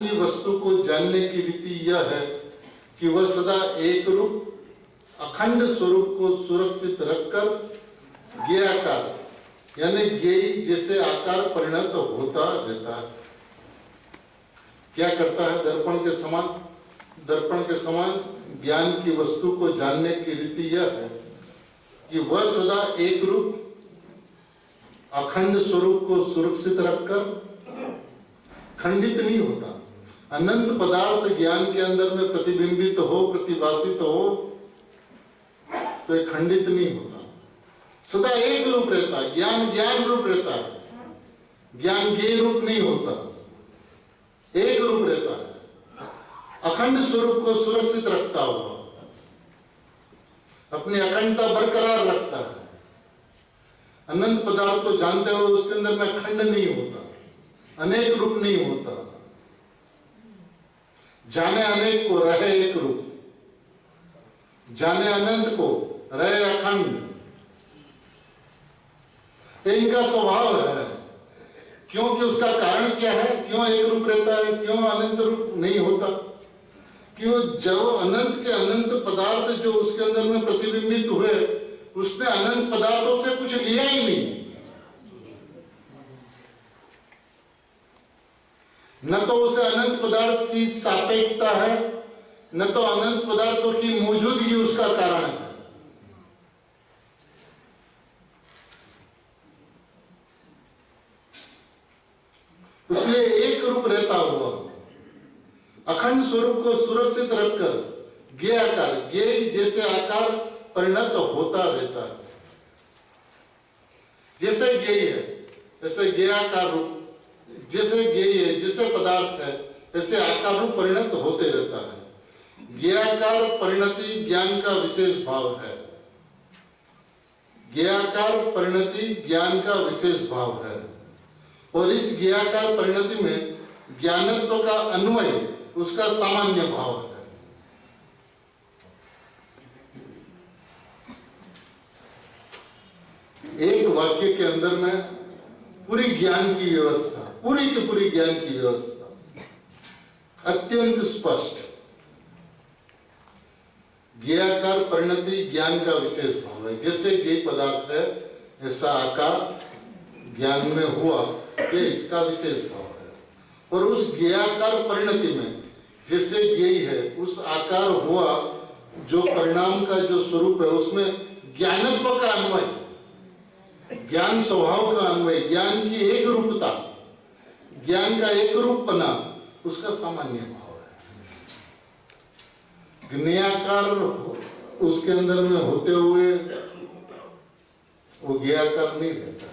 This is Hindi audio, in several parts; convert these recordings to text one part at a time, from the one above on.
की वस्तु को जानने की रीति यह है कि वह सदा एक रूप अखंड स्वरूप को सुरक्षित रखकर ज्ञेयाकार यानी ज्ञेय जैसे आकार परिणत होता रहता है। क्या करता है? दर्पण के समान ज्ञान की वस्तु को जानने की रीति यह है कि वह सदा एक रूप अखंड स्वरूप को सुरक्षित रखकर खंडित नहीं होता। अनंत पदार्थ ज्ञान के अंदर में प्रतिबिंबित हो, प्रतिभाषित हो तो ये खंडित नहीं होता, सदा एक रूप रहता है। ज्ञान रूप रहता है, ज्ञान ज्ञेय रूप नहीं होता, एक रूप रहता है, अखंड स्वरूप को सुरक्षित रखता हुआ अपनी अखंडता बरकरार रखता है। अनंत पदार्थ को जानते हुए उसके अंदर में खंड नहीं होता, अनेक रूप नहीं होता। जाने अनेक को रहे एक रूप, जाने अनंत को रहे अखंड, इनका स्वभाव है। क्योंकि उसका कारण क्या है? क्यों एक रूप रहता है, क्यों अनंत रूप नहीं होता? क्यों जब अनंत के अनंत पदार्थ जो उसके अंदर में प्रतिबिंबित हुए, उसने अनंत पदार्थों से कुछ लिया ही नहीं। न तो उसे अनंत पदार्थ की सापेक्षता है, न तो अनंत पदार्थों की मौजूदगी उसका कारण है। इसलिए एक रूप रहता हुआ अखंड स्वरूप को सुरक्षित रखकर ज्ञेयाकार, ज्ञेय जैसे आकार परिणत होता रहता है। जैसे ज्ञेय है जैसे ज्ञेयाकार रूप, जैसे ज्ञेय है जैसे पदार्थ है ऐसे आकार रूप परिणत होते रहता है। ज्ञेयाकार परिणति ज्ञान का विशेष भाव है। ज्ञेयाकार परिणति ज्ञान का विशेष भाव है और इस ज्ञेयाकार परिणति में ज्ञानत्व का अन्वय उसका सामान्य भाव है। एक वाक्य के अंदर में पूरी ज्ञान की व्यवस्था, पूरी की पूरी ज्ञान की व्यवस्था अत्यंत स्पष्ट। ज्ञेयाकार परिणति ज्ञान का विशेष भाव है। जैसे ज्ञेय पदार्थ है ऐसा आकार ज्ञान में हुआ, ये इसका विशेष भाव है। और उस ज्ञेयाकार परिणति में जैसे ज्ञेय है उस आकार हुआ जो परिणाम का जो स्वरूप है उसमें ज्ञानत्व का अन्वय, ज्ञान स्वभाव का अन्वय, ज्ञान की एक रूपता, ज्ञान का एक रूपपना उसका सामान्य भाव है। ज्ञेयाकार उसके अंदर में होते हुए वो ज्ञेयाकार नहीं रहता।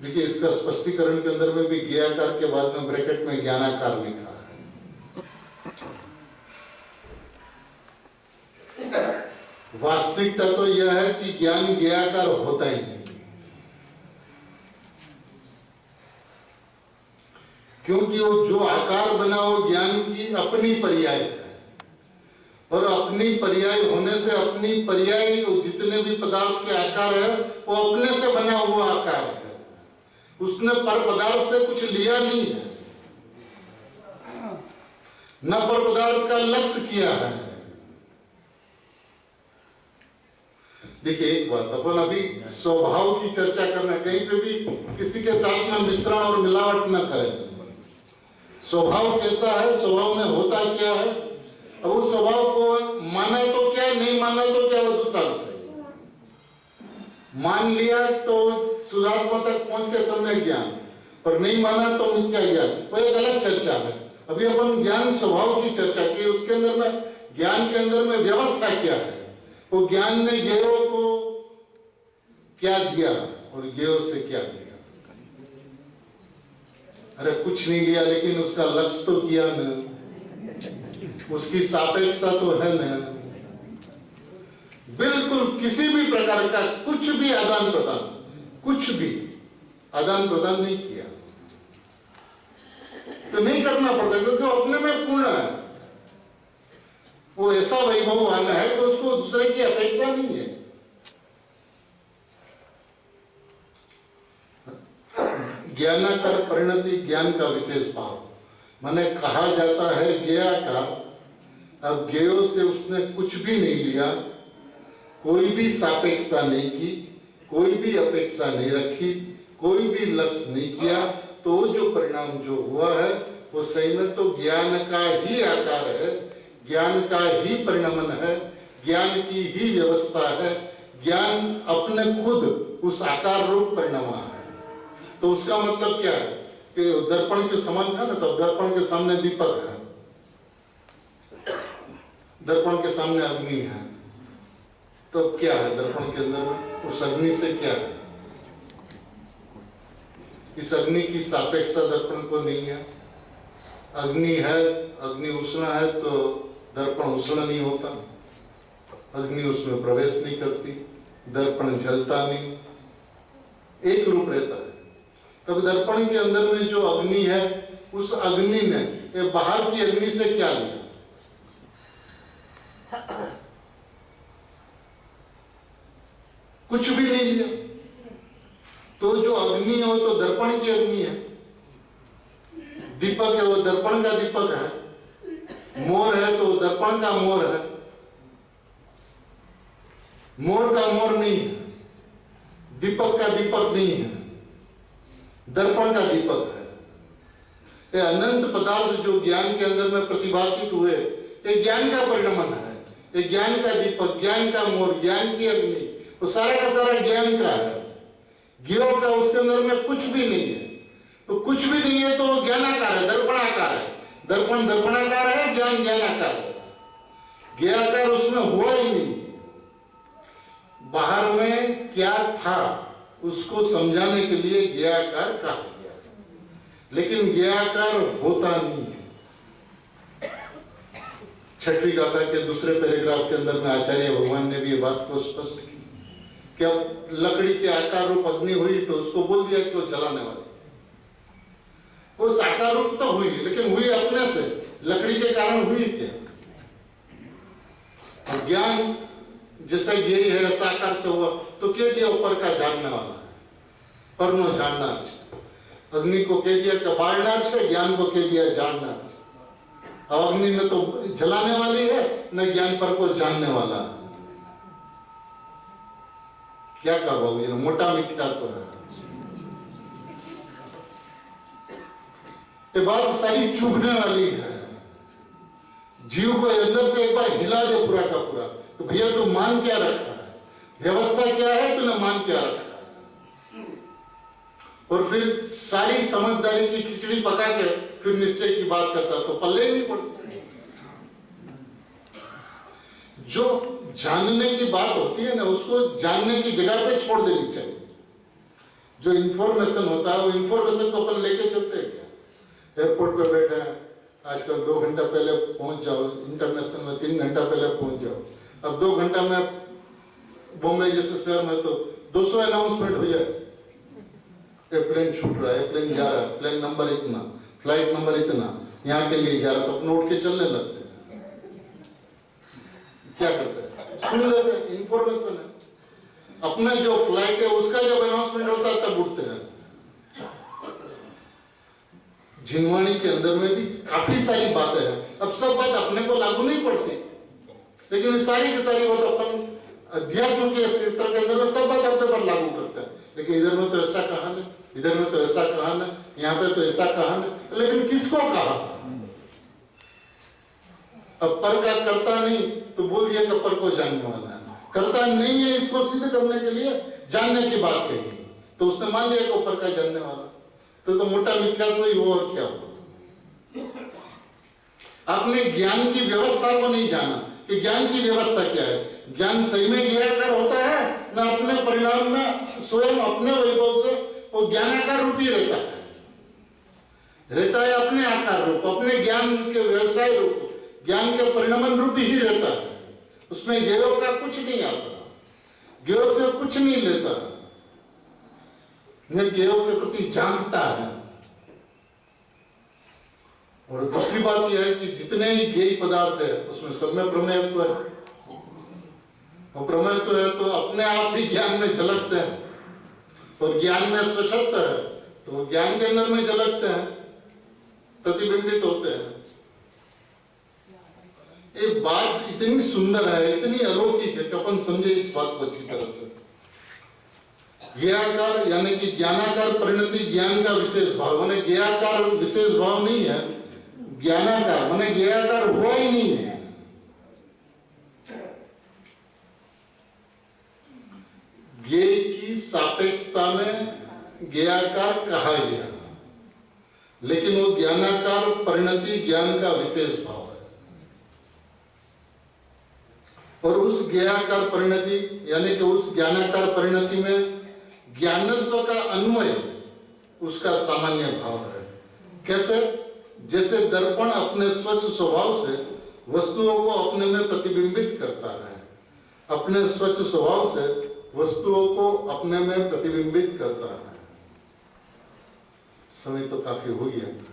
देखिए इसका स्पष्टीकरण के अंदर में भी ज्ञेयाकार के बाद में ब्रैकेट में ज्ञानाकार लिखा है। वास्तविकता तो यह है कि ज्ञान ज्ञेयाकार होता ही नहीं, क्योंकि वो जो आकार बना वो ज्ञान की अपनी पर्याय है और अपनी पर्याय होने से अपनी पर्याय जितने भी पदार्थ के आकार है वो अपने से बना हुआ आकार है। उसने पर पदार्थ से कुछ लिया नहीं है, न पर पदार्थ का लक्ष्य किया है। देखिए एक बात, अपन अभी स्वभाव की चर्चा करना, कहीं पे भी किसी के साथ में मिश्रण और मिलावट न करें। स्वभाव कैसा है, स्वभाव में होता क्या है, अब उस स्वभाव को माना तो क्या, नहीं माना तो क्या, वो दूसरा विषय। मान लिया तो सुधात्मा तक पहुंच के सम्यक ज्ञान, पर नहीं माना तो मिथ्या ज्ञान, वो एक अलग चर्चा है। अभी अपन ज्ञान स्वभाव की चर्चा की, उसके अंदर में ज्ञान के अंदर में व्यवस्था क्या है, वो ज्ञान ने ज्ञेयों को क्या दिया और ज्ञेयों से क्या दिया। अरे कुछ नहीं लिया लेकिन उसका लक्ष्य तो किया न, उसकी सापेक्षता तो है न। बिल्कुल किसी भी प्रकार का कुछ भी आदान प्रदान, कुछ भी आदान प्रदान नहीं किया तो नहीं करना पड़ता, क्योंकि अपने में पूर्ण है। वो ऐसा वैभव आना है तो उसको दूसरे की अपेक्षा नहीं है। ज्ञानाकार परिणति ज्ञान का विशेष भाव। माने कहा जाता है ज्ञेयाकार। अब ज्ञेयों से उसने कुछ भी नहीं लिया, कोई भी सापेक्षता नहीं की, कोई भी अपेक्षा नहीं रखी, कोई भी लक्ष्य नहीं किया, तो जो परिणाम जो हुआ है वो सही में तो ज्ञान का ही आकार है, ज्ञान का ही परिणमन है, ज्ञान की ही व्यवस्था है। ज्ञान अपने खुद उस आकार रूप परिणमा है। तो उसका मतलब क्या है कि दर्पण के समान था ना, तो दर्पण के सामने दीपक है, दर्पण के सामने अग्नि है, तो क्या है दर्पण के अंदर? उस अग्नि से क्या है? इस अग्नि की सापेक्षता दर्पण को नहीं है। अग्नि है, अग्नि उष्ण है तो दर्पण उष्ण नहीं होता, अग्नि उसमें प्रवेश नहीं करती, दर्पण जलता नहीं, एक रूप रहता है। तब दर्पण के अंदर में जो अग्नि है, उस अग्नि ने ये बाहर की अग्नि से क्या लिया? कुछ भी नहीं लिया। तो जो अग्नि हो तो दर्पण की अग्नि है, दीपक है वो दर्पण का दीपक है, मोर है तो दर्पण का मोर है, मोर का मोर नहीं है, दीपक का दीपक नहीं है, दर्पण का दीपक है। ये अनंत पदार्थ जो ज्ञान के अंदर में प्रतिभाषित हुए, ये ज्ञान का परिणमन है, ये ज्ञान का दीपक, ज्ञान का मोर, ज्ञान की अग्नि, तो सारा का सारा ज्ञान का है। ज्ञेय का उसके अंदर में कुछ भी नहीं है, तो कुछ भी नहीं है तो वो ज्ञानाकार है, दर्पणाकार है। दर्पण दर्पणाकार है, ज्ञान ज्ञानाकार है। ज्ञेयाकार उसमें हुआ ही नहीं। बाहर में क्या था उसको समझाने के लिए ज्ञेयाकार कहा गया, लेकिन ज्ञेयाकार होता नहीं है। छठवीं गाथा के दूसरे पैराग्राफ के अंदर में आचार्य भगवान ने भी ये बात को स्पष्ट की कि अब लकड़ी के आकार रूप अग्नि हुई तो उसको बोल दिया कि वो जलाने वाली। वो साकार रूप तो हुई, लेकिन हुई अपने से, लकड़ी के कारण हुई क्या? और ज्ञान जैसा यही है, ऐसा आकार से हुआ तो कह दिया ऊपर का जानने वाला है, परनो जानना है। अग्नि को कह दिया कबाड़ना है, ज्ञान को कह दिया जानना है। अब अग्नि न तो जलाने वाली है, न ज्ञान पर को जानने वाला है। क्या कहा बाबू, ये मोटा मिथ्या तो है। ये बात सारी चुभने वाली है। जीव को अंदर से एक बार हिला दे पूरा का पूरा, तो भैया तू मान क्या रखा है, व्यवस्था क्या है, तूने मान क्या रखा है। और फिर सारी समझदारी की खिचड़ी पका के फिर निश्चय की बात करता तो पल्ले नहीं पड़ती। जो जानने की बात होती है ना, उसको जानने की जगह पे छोड़ देनी चाहिए। जो इंफॉर्मेशन होता है वो इंफॉर्मेशन को अपन लेके चलते हैं। एयरपोर्ट पे बैठे हैं, आजकल 2 घंटा पहले पहुंच जाओ, इंटरनेशनल में 3 घंटा पहले पहुंच जाओ। अब 2 घंटा में बॉम्बे जैसे शहर में तो 200 अनाउंसमेंट हो जाए, एयरप्लेन छूट रहा है, एयरप्लेन जा रहा है, प्लेन नंबर इतना, फ्लाइट नंबर इतना, यहाँ के लिए जा रहा, तो अपने उठ के चलने लगते हैं। क्या करते हैं, सुन लेते हैं, इंफॉर्मेशन है। अपना जो फ्लाइट है उसका जब अनाउंसमेंट होता है तब उठते हैं। जिनवाणी के अंदर में भी काफी सारी बातें हैं। अब सब बात अपने को लागू नहीं पड़ती, लेकिन सारी की सारी बात अपन अध्यात्म के क्षेत्र के अंदर में सब बात अपने पर लागू करते हैं। लेकिन इधर में तो ऐसा कहा नहीं, इधर में तो ऐसा कहा नहीं, यहाँ पे तो ऐसा कहा नहीं, लेकिन किसको कहा? अब पर का करता नहीं तो बोल दिया कि पर को जानने वाला है, करता नहीं है, इसको सिद्ध करने के लिए जानने की बात कही तो उसने मान लिया कि ऊपर का जानने वाला, तो मोटा मिथ्या कोई हो और क्या हो। आपने ज्ञान की व्यवस्था को नहीं जाना कि ज्ञान की व्यवस्था क्या है। ज्ञान सही में ज्ञानाकार होता है ना, अपने परिणाम में स्वयं अपने वैभव से वो ज्ञानाकार रूप ही रहता है अपने आकार रूप, अपने ज्ञान के व्यवसाय रूप, ज्ञान के परिणामन रूप ही रहता है। उसमें ज्ञेयों का कुछ नहीं आता, ज्ञेयों से कुछ नहीं लेता, ज्ञेयों के प्रति जानता है। और दूसरी बात यह है कि जितने ही ज्ञेय पदार्थ है उसमें सब में प्रमेयत्व है, और प्रमेयत्व है तो अपने आप भी ज्ञान में झलकते हैं, और ज्ञान में स्वच्छत्व है तो ज्ञान के अंदर में झलकते हैं। प्रतिबिंबित होते हैं। ये बात इतनी सुंदर है, इतनी अलौकिक है कि अपन समझे इस बात को अच्छी तरह से। ज्ञाकार यानी कि ज्ञानाकार परिणति ज्ञान का विशेष भाव, माने ज्ञाकार विशेष भाव नहीं है, ज्ञानाकार माने ज्ञाकार हुआ ही नहीं है। ज्ञेय की सापेक्षता में ज्ञाकार कहा गया, लेकिन वो ज्ञानाकार परिणति ज्ञान का विशेष भाव है। और उस ज्ञानाकार परिणति यानी कि उस ज्ञानाकार परिणति में ज्ञानत्व का अन्वय उसका सामान्य भाव है। कैसे? जैसे दर्पण अपने स्वच्छ स्वभाव से वस्तुओं को अपने में प्रतिबिंबित करता है, अपने स्वच्छ स्वभाव से वस्तुओं को अपने में प्रतिबिंबित करता है। समय तो काफी हो गया।